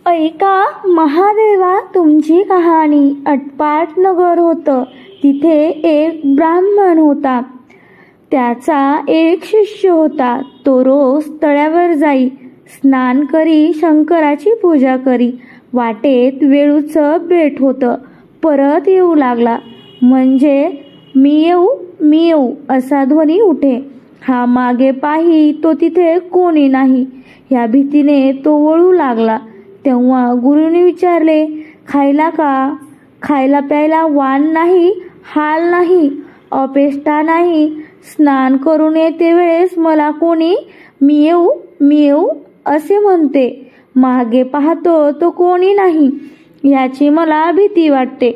ऐका महादेवा, तुमची कहाणी. अटपाट नगर होतं. तिथे एक ब्राह्मण होता. त्याचा एक शिष्य होता. तो रोज तळ्यावर जाई, स्नान करी, शंकराची पूजा करी. वाटेत वेळूचं बेट होतं. परत येऊ लागला म्हणजे मी येऊ असा ध्वनी उठे. हा मागे पाही तो तिथे कोणी नाही. ह्या भीतीने तो वळू लागला. तेव्हा गुरुने विचारले, खायला का? खायला प्यायला वाण नाही, हाल नाही, अपेष्टा नाही. स्नान करून येते वेळेस मला कोणी मी येऊ असे म्हणते. मागे पाहतो तो कोणी नाही. याची मला भीती वाटते.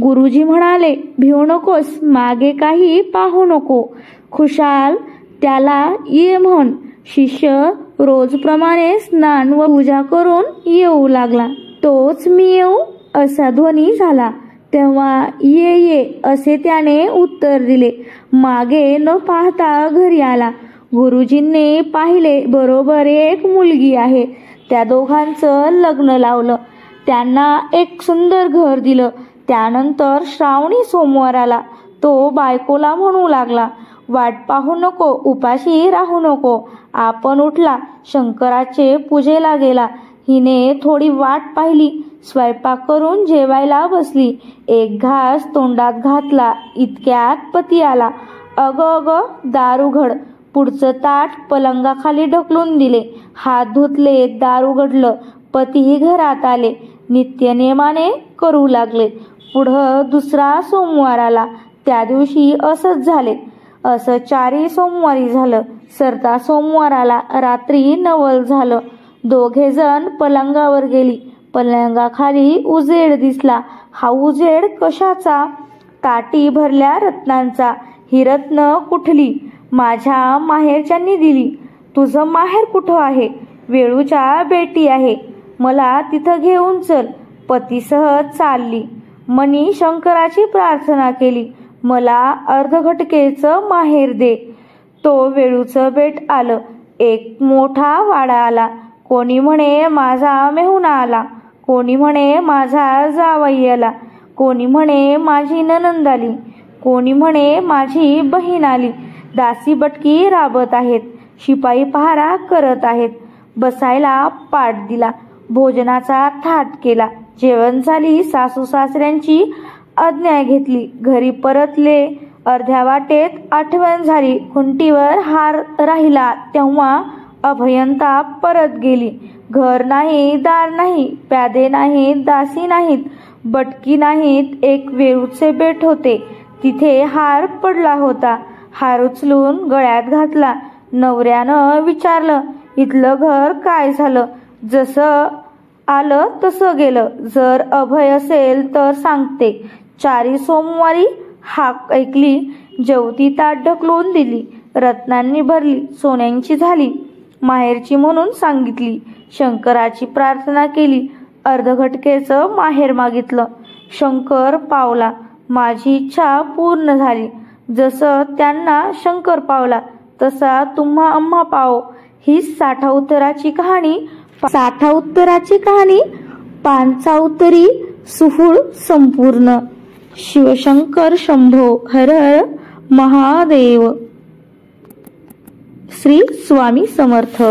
गुरुजी म्हणाले, भिवू नकोस, मागे काही पाहू नको, खुशाल त्याला ये म्हण. शिष्य रोजप्रमाणे स्नान व पूजा करून येऊ लागला. तोच मी येऊ असा ध्वनी झाला. तेव्हा ये असे त्याने उत्तर दिले. मागे न पाहता घरी आला. गुरुजींनी पाहिले, बरोबर एक मुलगी आहे. त्या दोघांचं लग्न लावलं. त्यांना एक सुंदर घर दिलं. त्यानंतर श्रावणी सोमवार आला. तो बायकोला म्हणू लागला, वाट पाहू नको, उपाशी राहू नको. आपण उठला, शंकराचे पूजेला गेला. हिने थोडी वाट पाहिली, स्वयंपाक करून जेवायला बसली. एक घास तोंडात घातला, इतक्यात पती आला. अग दार उघड. पुढचं ताट पलंगाखाली ढकलून दिले. हात धुतले, दार उघडलं. पतीही घरात आले. नित्यनेमाने करू लागले. पुढं दुसरा सोमवार आला. त्या दिवशी असंच झाले. असं 4 सोमवारी झालं. सरता सोमवार आला. रात्री नवल झालं. दोघे जण पलंगावर गेली. पलंगाखाली उजेड दिसला. हा उजेड कशाचा? ताटी भरल्या रत्नांचा. ही रत्न कुठली? माझ्या माहेरच्यांनी दिली. तुझं माहेर कुठं आहे? वेळूच्या बेटी आहे. मला तिथं घेऊन चल. पतीसह चालली. मनी शंकराची प्रार्थना केली, मला अर्धघटकेचं माहेर दे. तो वेळूचं बेट आलं. एक मोठा वाडा आला. कोणी म्हणे माझा मेहुणा आला, कोणी म्हणे माझा जावई आला, कोणी म्हणे माझी नणंद आली, कोणी म्हणे माझी बहीण आली. दासी बटकी राबत आहेत. शिपाई पहारा करत आहेत. बसायला पाट दिला. भोजनाचा थाट केला. जेवण झाली. सासू सासऱ्यांची आज्ञा घेतली. घरी परतले. अर्ध्या वाटेत आठवण झाली. खुंटीवर हार राहिला तेव्हा अभयंता परत गेली. घर नाही, दार नाही, प्यादे नाहीत, दासी नाहीत, बटकी नाहीत. एक वेळूचे बेट होते. तिथे हार पडला होता. हार उचलून गळ्यात घातला. नवऱ्यानं विचारलं, इथलं घर काय झालं? जसं आलं तसं गेलं. जर अभय असेल तर सांगते. 4 सोमवारी हाक ऐकली. जेवती ताट ढकलून दिली. रत्नांनी भरली. सोन्यांची झाली. माहेरची म्हणून सांगितली. शंकराची प्रार्थना केली. अर्धघटकेचं माहेर मागितलं. शंकर पावला. माझी इच्छा पूर्ण झाली. जसं त्यांना शंकर पावला तसा तुम्हा आम्हा पाव. ही 60 उत्तराची कहाणी. 60 उत्तराची कहाणी पांचा उत्तरी सुफूळ संपूर्ण. शिवशंकर शंभो. हर हर महादेव. श्री स्वामी समर्थ.